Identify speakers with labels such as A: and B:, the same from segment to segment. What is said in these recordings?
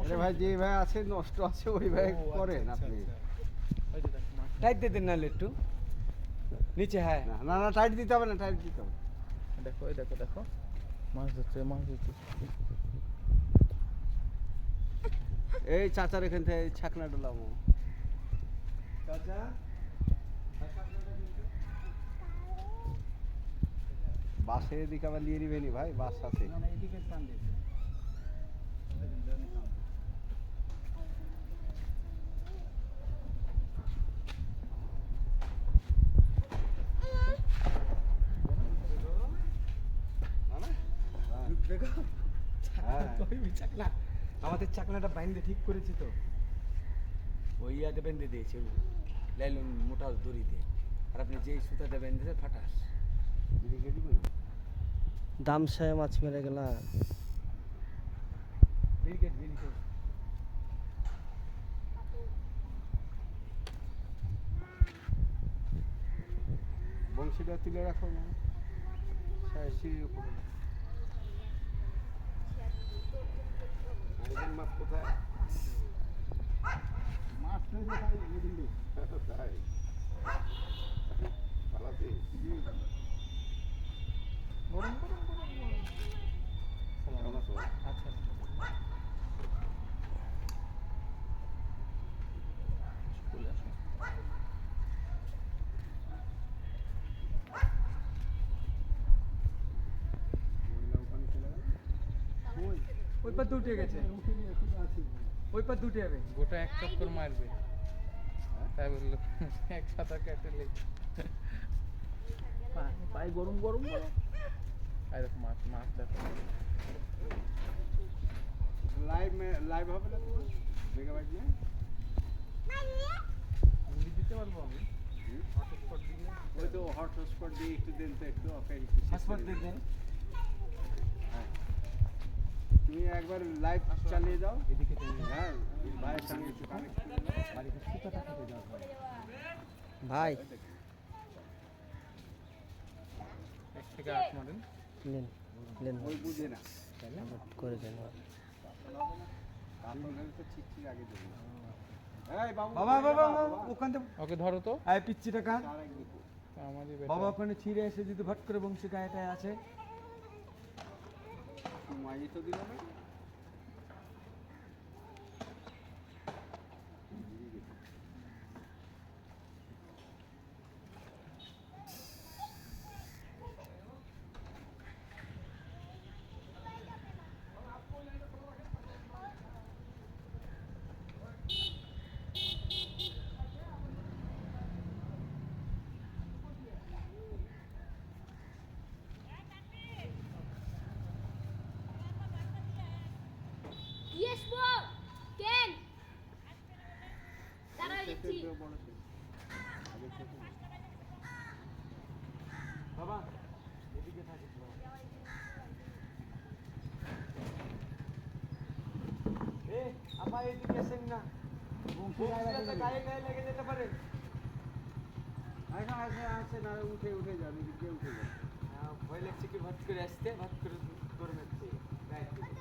A: আরে ভাই যে ভাই আছে নষ্ট আছে ওই ভাই করেন আপনি
B: টাইট দিয়ে দেন নাহলে একটু নিচে। হ্যাঁ
A: না না না টাইট দিতে হবে না, টাইট দিতে হবে।
C: দেখো এই দেখো দেখো মাছ ধরছে মাছ ধরছে।
A: এই চাচার এখান থেকে ছাকনা ডলাবো। চাচা বাসের এদিকে আবার নিয়ে নিবেনি ভাই, বাস আছে।
B: চাকলা আমাদের চাকলাটা বাইন্দে ঠিক করেছি তো, ওই ইয়াতে বেঁধে দিয়েছে লাইলন মোটা দড়ি দিয়ে। আর আপনি যেই সুতাতে বেঁধেছে ফাটাস
D: দামসায় মাছ মেরে গেলাম।
B: ব্রিকেট ব্রিকেট
A: বংশীটা তুলে রাখো না সিঁড়ির উপরে। মাছ কোথায়? মাছ তাই পালাতে
C: আচ্ছা চলে আসো।
B: ওই পার দুটে গেছে, ওই পার দুটে যাবে।
C: গোটা এক চক্কর মারবে তাই বললো এক সাঁতার কেটে লেগে পায়ে গরম গরম গরম। আর দেখো মাছ মাছ দেখো
A: লাইভ হবে না তোমার মেগাবাইট নিয়ে?
C: আমি দিতে পারবো আমি হটস্পট দিলে।
A: ওই তো হটস্পট দিয়ে একটু দেন তো, একটু ওকে
B: হাসপাত দিয়ে দেন।
A: তুমি একবার লাইভ চালিয়ে দাও।
B: এদিকে
A: হ্যাঁ ভাইয়ের সঙ্গে একটু কানেক্ট করে দাও।
B: বাড়িতে সুতাটা কেটে যাওয়া হয়।
D: ভাই
C: 1 থেকে 8 মডেল
D: নেন নেন
A: ওই বুঝে না
D: আবার করে দেন।
A: আপনার ঘরে তো ছিটছিট আগে দেবে। এই বাবু
B: বাবা বাবা ওখান থেকে
C: ওকে ধরো তো
B: আয় পিচ্ছিটা কান।
A: আর এক দিকে
C: আমাদের
B: বাবা ওখানে ছিঁড়ে এসে যদি ভট করে বংশী গায়েটায় আছে।
A: মাই তো দিল না।
E: Yes, bro. Ken. দাঁড়াও দিচ্ছি।
B: বাবা এদিকে থাকিস বাবা। এ আপা এদিকে আসেন না, বংশী গায়ে গায়ে লেগে যেতে পারে।
A: এখন আসে আসে না উঠে উঠে যাবে, দিকে উঠে যাবে।
B: ভয় লাগছে কি ভট করে আসতে, ভট করে ধরে নিচ্ছে গায়ে থেকে।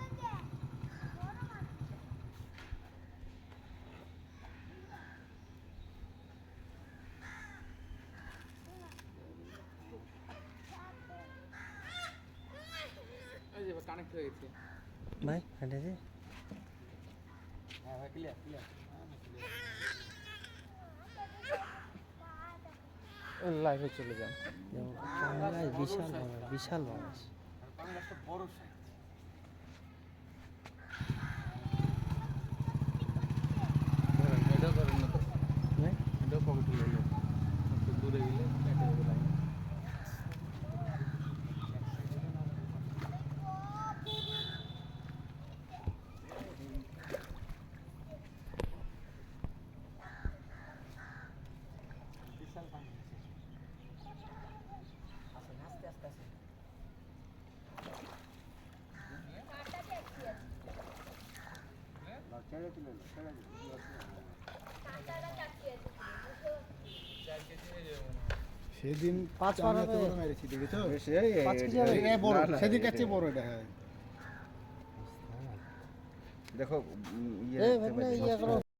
C: এই যে কানেক্ট হয়ে গেছে।
D: ভাই হেঁটে যে
B: হ্যাঁ ভাই ক্লিয়ার ক্লিয়ার।
C: লাইভে চলে যান।
D: যেমন পাঙ্গাস বিশাল বাংলাদেশ, বিশাল বাংলাদেশ।
B: বাংলাদেশটা বড় সাইজ।
C: ধরেন এটাও ধরেন না তো,
D: হ্যাঁ
C: এটাও পকেটে গেলে একটু দূরে গেলে কেটে দেবে লাইন।
B: বিশাল বাংলাদেশ। আসেন আস্তে আস্তে আসেন।
A: ছেড়ে তুলে না, ছেড়ে দিন।
F: সেদিন
D: 5 পার হবে।
F: বড় মেরেছি দেখেছো?
A: বেশ, এই
D: 5 কেজি হবে।
F: এই বড়
A: না, না,
F: সেদিন
A: এটা-
F: কাছে বড় এটা হ্যাঁ।
A: দেখো
D: এই ভাই না ইয়া করো